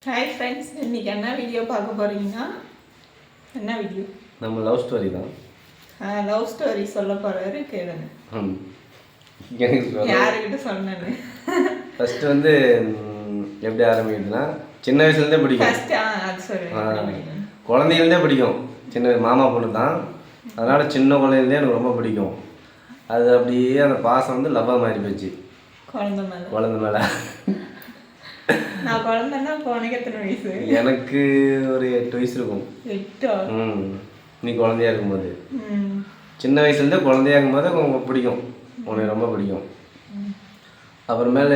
Hi friends, இன்றைக்கி என்ன video பார்க்க போகிறீங்கன்னா, என்ன வீடியோ? நம்ம லவ் ஸ்டோரி தான். லவ் ஸ்டோரி சொல்ல போகிறாரு, கேளுங்க. யாருக்கிட்ட சொன்னேன்னு ஃபஸ்ட்டு வந்து எப்படி ஆரம்பிக்குதுன்னா, சின்ன வயசுலேருந்தே பிடிக்கும். ஃபஸ்ட்டு அது சொல்லி குழந்தையிலேருந்தே பிடிக்கும். சின்ன மாமா பொண்ணு தான், அதனால் சின்ன குழந்தையிலேருந்தே எனக்கு ரொம்ப பிடிக்கும். அது அப்படியே அந்த பாசம் வந்து லவ்வாக மாறி போச்சு குழந்தை மேலே. நான் குழந்தைன்னா இப்போ உனக்கு எத்தனை வயசு? எனக்கு ஒரு 8 வயசு இருக்கும். 8? நீ குழந்தையா இருக்கும்போது, சின்ன வயசுலேருந்தே குழந்தையா இருக்கும்போது உங்களுக்கு பிடிக்கும், உனக்கு ரொம்ப பிடிக்கும். அப்புறமேல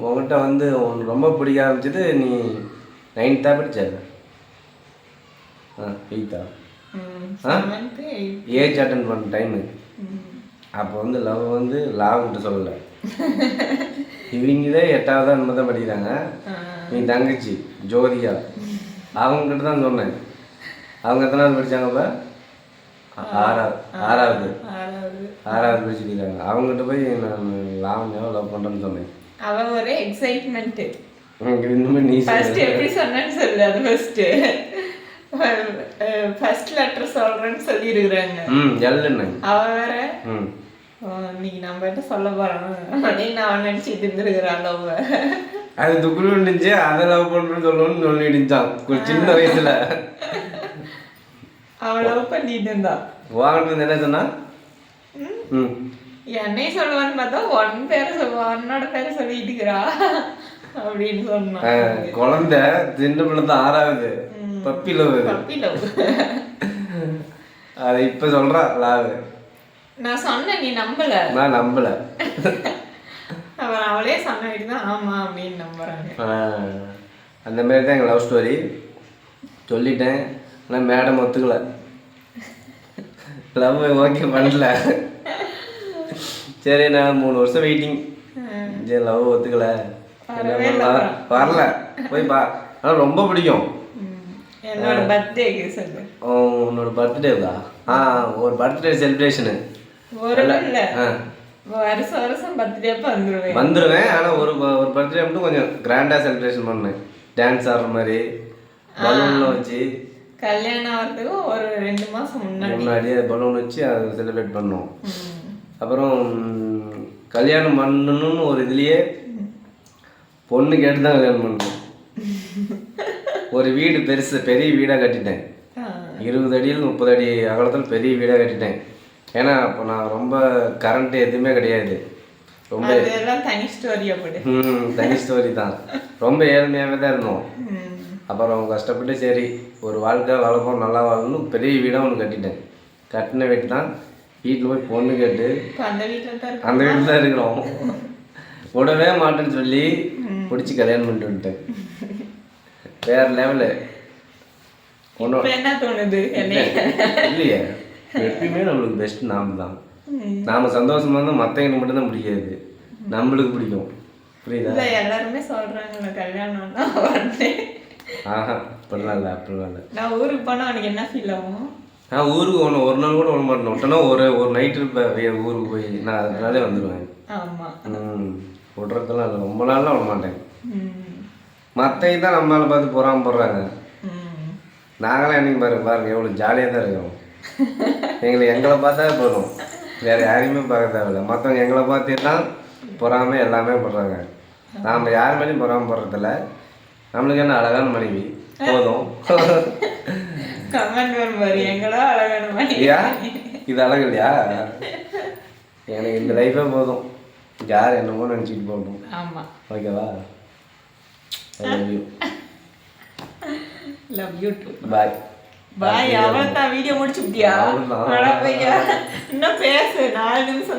உங்கள்கிட்ட வந்து உனக்கு ரொம்ப பிடிக்க ஆரம்பிச்சது நீ 9th படிச்ச 8th ஏஜ் அட்டன் பண்ண டைமு. அப்போ வந்து லவ் வந்து லாவ்கிட்ட சொல்லலை, இவங்க தான் 8வது அந்த தான் படிக்கிறாங்க. நீ தங்கச்சி ஜோதியா அவங்ககிட்ட தான் சொன்னேன். அவங்க எத்தனாவது படித்தாங்க? இப்போ ஆறாவது படிச்சுருக்காங்க. அவங்ககிட்ட போய் நான் லாவண்யாவை லவ் பண்ணுறேன்னு சொன்னேன். அவன் ஒரு எக்ஸைட்மெண்ட்டு. இன்னுமே நீ எப்படி சொன்னேன்னு சொல்லு. அது ஃபர்ஸ்ட் லெட்டர் சொல்கிறேன்னு சொல்லியிருக்கிறாங்க. எல்லுன்னு அவன் வேற இன்னைக்கு நம்ம கிட்ட சொல்ல போறான் அப்படின்னு நான் நினைச்சிட்டு இருந்துருக்கிறான். லவ் அது துக்குள்ள இருந்துச்சு, அதை லவ் பண்ணுறேன்னு சொல்லணும்னு சொல்லிடுச்சான் சின்ன வயசுல. அவன் லவ் பண்ணிட்டு இருந்தான். வாங்கிட்டு வந்து என்ன சொன்னா, என்னையும் சொல்லுவான்னு பார்த்தா உன்னோட பேரை சொல்லிட்டு இருக்கிறா அப்படின்னு சொன்னான். குழந்தை சின்ன பிள்ளை தான், 6வது பப்பி லவ். அதை இப்போ சொல்றா லாவு. நான் சொன்னேன், நீ நம்பல. நான் நம்பல. அவர் அவளே சொன்ன வீட்டு தான் ஆமா அப்படின்னு நம்புறாங்க. அந்த மாதிரி தான் எங்கள் லவ் ஸ்டோரி. சொல்லிட்டேன், ஆனால் மேடம் ஒத்துக்கல, லவ் ஓகே பண்ணல. சரி, நான் 3 வருஷம் வெயிட்டிங். சரி, லவ் ஒத்துக்கல, வரல போய் பா. ஆனால் ரொம்ப பிடிக்கும். என்னோட பர்த்டேக்கு சொல்லு. உன்னோட பர்த்டேவா? ஒரு பர்த்டே செலிப்ரேஷனு வருஷம் பர்த்டே வந்துடுவேன். ஆனால் ஒரு பர்த்டே மட்டும் கொஞ்சம் கிராண்டாக செலிப்ரேஷன் பண்ணேன். டான்ஸ் ஆடுற மாதிரி பலூன்லாம் வச்சு. கல்யாணம் ஆகிறதுக்கு ஒரு 2 மாதம் முன்னாடியே பலூன் வச்சு அதை செலிப்ரேட் பண்ணோம். அப்புறம் கல்யாணம் பண்ணணும்னு ஒரு இதுலேயே பொண்ணு கேட்டு தான் கல்யாணம் பண்ணணும். ஒரு வீடு பெரிய வீடாக கட்டிட்டேன். 20 அடியில் 30 அடி அகலத்தில் பெரிய வீடாக கட்டிட்டேன். ஏன்னா அப்போ நான் ரொம்ப கரண்ட்டு எதுவுமே கிடையாது. ரொம்ப தனி ஸ்டோரி தான். ரொம்ப ஏழ்மையாகவே தான் இருந்தோம். அப்புறம் கஷ்டப்பட்டு சரி ஒரு வாழ்க்கை வளர்ப்போம், நல்லா வாழணும், பெரிய வீடாக ஒன்று கட்டிட்டேன். கட்டின வீட்டு தான். வீட்டில் போய் பொண்ணு கேட்டு அந்த வீட்டில் தான் இருக்கிறோம். விடவே மாட்டேன்னு சொல்லி பிடிச்சி கல்யாணம் பண்ணிட்டு வந்துட்டேன். வேற லெவலு. என்ன தோணுது? இல்லையே, எப்பயுமே நம்மளுக்கு பெஸ்ட் நாம தான். நாம சந்தோஷமா இருந்தால் மற்றவங்களுக்கு மட்டும்தான் பிடிக்காது, நம்மளுக்கு பிடிக்கும். புரியுதா? எல்லாருமே சொல்றாங்க கல்யாணம். அப்படிலாம் இல்லை. நான் ஊருக்கு போனால் அவனுக்கு என்ன ஃபீல் ஆகும்? நான் ஊருக்கு ஒரு நாள் கூட விட மாட்டேன். விட்டேன்னா ஒரு நைட்டு இருப்பேன் ஊருக்கு போய். நான் அதனாலே வந்துடுவேன். விடுறதெல்லாம் இல்லை, ரொம்ப நாள்லாம் விட மாட்டேன். மற்றவங்க தான் நம்ம மேலே பார்த்து போடுறாங்க. நாங்களாம் என்னைக்கு பாருங்க எவ்வளோ ஜாலியாக தான் இருக்கோம். எங்களை பார்த்தா போதும், வேறு யாரையுமே பார்க்க தேவையில்லை. மற்றவங்க எங்களை பார்த்தே தான் பொறாமல் எல்லாமே போடுறாங்க. நாம் யார் மேலேயும் பொறாமல் போடுறதில்ல. நம்மளுக்கு என்ன அழகான மனைவி போதும். இது அழகு இல்லையா? எனக்கு இந்த லைஃபே போதும், யார் என்னமோ நினச்சிட்டு போகணும். ஓகேவா? Love you too. Bye. Bye. அவளதான் வீடியோ முடிச்சுட்டியா? இன்னும் பேசு 4 நிமிஷம்.